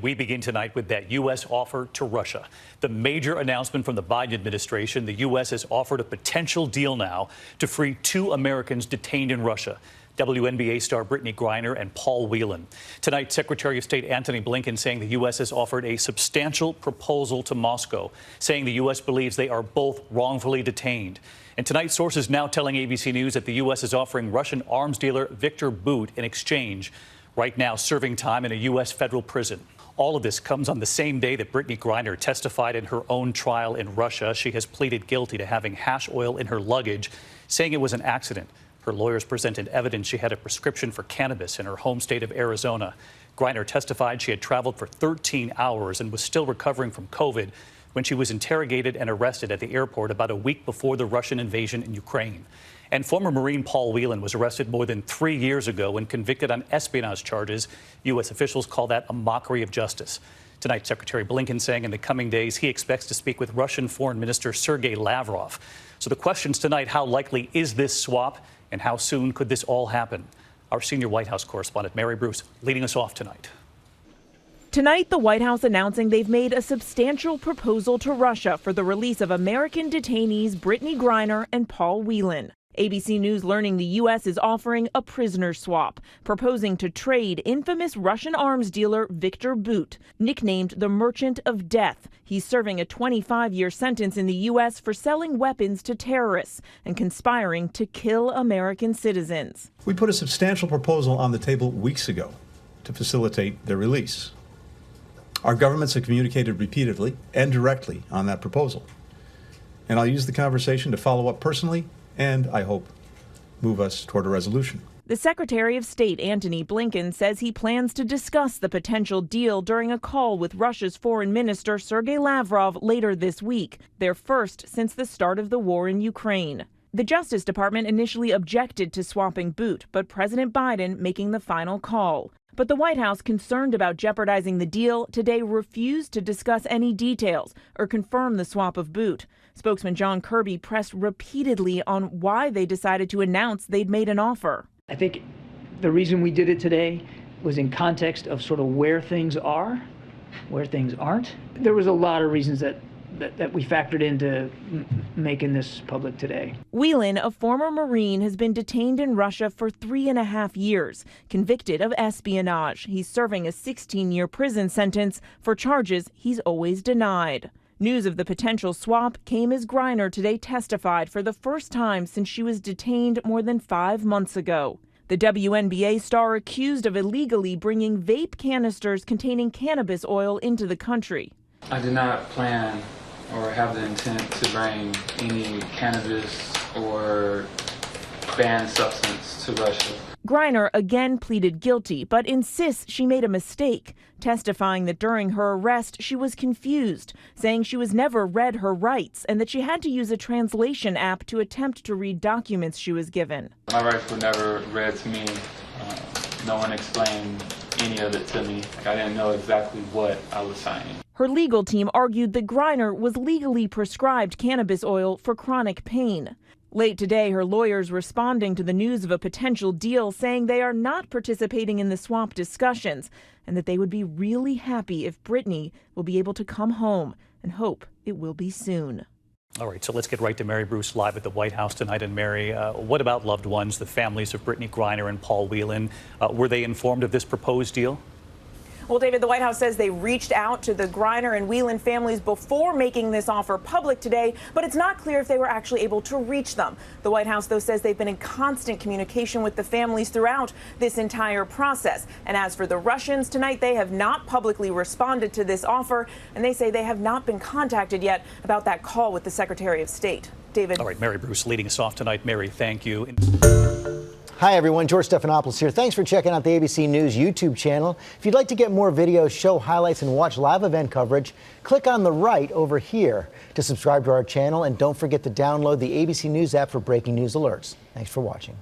We begin tonight with that U.S. offer to Russia. The major announcement from the Biden administration, the U.S. has offered a potential deal now to free 2 Americans detained in Russia. WNBA star Brittney Griner and Paul Whelan. Tonight, Secretary of State Antony Blinken saying the U.S. has offered a substantial proposal to Moscow, saying the U.S. believes they are both wrongfully detained. And tonight, sources now telling ABC News that the U.S. is offering Russian arms dealer Viktor Bout in exchange, right now serving time in a U.S. federal prison. All of this comes on the same day that Brittney Griner testified in her own trial in Russia. She has pleaded guilty to having hash oil in her luggage, saying it was an accident. Her lawyers presented evidence she had a prescription for cannabis in her home state of Arizona. Griner testified she had traveled for 13 hours and was still recovering from COVID when she was interrogated and arrested at the airport about a week before the Russian invasion in Ukraine. And former Marine Paul Whelan was arrested more than 3 years ago and convicted on espionage charges. U.S. officials call that a mockery of justice. Tonight, Secretary Blinken saying in the coming days he expects to speak with Russian Foreign Minister Sergei Lavrov. So the questions tonight: how likely is this swap, and how soon could this all happen? Our senior White House correspondent Mary Bruce leading us off tonight. Tonight, the White House announcing they've made a substantial proposal to Russia for the release of American detainees Brittney Griner and Paul Whelan. ABC News learning the U.S. is offering a prisoner swap, proposing to trade infamous Russian arms dealer Viktor Bout, nicknamed the Merchant of Death. He's serving a 25-year sentence in the U.S. for selling weapons to terrorists and conspiring to kill American citizens. We put a substantial proposal on the table weeks ago to facilitate their release. Our governments have communicated repeatedly and directly on that proposal. And I'll use the conversation to follow up personally and, I hope, move us toward a resolution. The Secretary of State Antony Blinken says he plans to discuss the potential deal during a call with Russia's Foreign Minister Sergei Lavrov later this week, their first since the start of the war in Ukraine. The Justice Department initially objected to swapping Bout, but President Biden making the final call. But the White House, concerned about jeopardizing the deal, today refused to discuss any details or confirm the swap of Bout. Spokesman John Kirby pressed repeatedly on why they decided to announce they'd made an offer. I think the reason we did it today was in context of sort of where things are, where things aren't. There was a lot of reasons that we factored into making this public today. Whelan, a former Marine, has been detained in Russia for 3.5 years, convicted of espionage. He's serving a 16-year prison sentence for charges he's always denied. News of the potential swap came as Griner today testified for the first time since she was detained more than 5 months ago. The WNBA star accused of illegally bringing vape canisters containing cannabis oil into the country. I did not plan or have the intent to bring any cannabis or banned substance to Russia. Griner again pleaded guilty, but insists she made a mistake, testifying that during her arrest she was confused, saying she was never read her rights and that she had to use a translation app to attempt to read documents she was given. My rights were never read to me. No one explained any of it to me. I didn't know exactly what I was signing. Her legal team argued that Griner was legally prescribed cannabis oil for chronic pain. Late today, her lawyers responding to the news of a potential deal, saying they are not participating in the swap discussions and that they would be really happy if Brittney will be able to come home and hope it will be soon. All right, so let's get right to Mary Bruce live at the White House tonight. And Mary, what about loved ones, the families of Brittney Griner and Paul Whelan? Were they informed of this proposed deal? Well, David, the White House says they reached out to the Griner and Whelan families before making this offer public today, but it's not clear if they were actually able to reach them. The White House, though, says they've been in constant communication with the families throughout this entire process. And as for the Russians tonight, they have not publicly responded to this offer, and they say they have not been contacted yet about that call with the Secretary of State. David. All right, Mary Bruce leading us off tonight. Mary, thank you. Hi, everyone. George Stephanopoulos here. Thanks for checking out the ABC News YouTube channel. If you'd like to get more videos, show highlights, and watch live event coverage, click on the right over here to subscribe to our channel. And don't forget to download the ABC News app for breaking news alerts. Thanks for watching.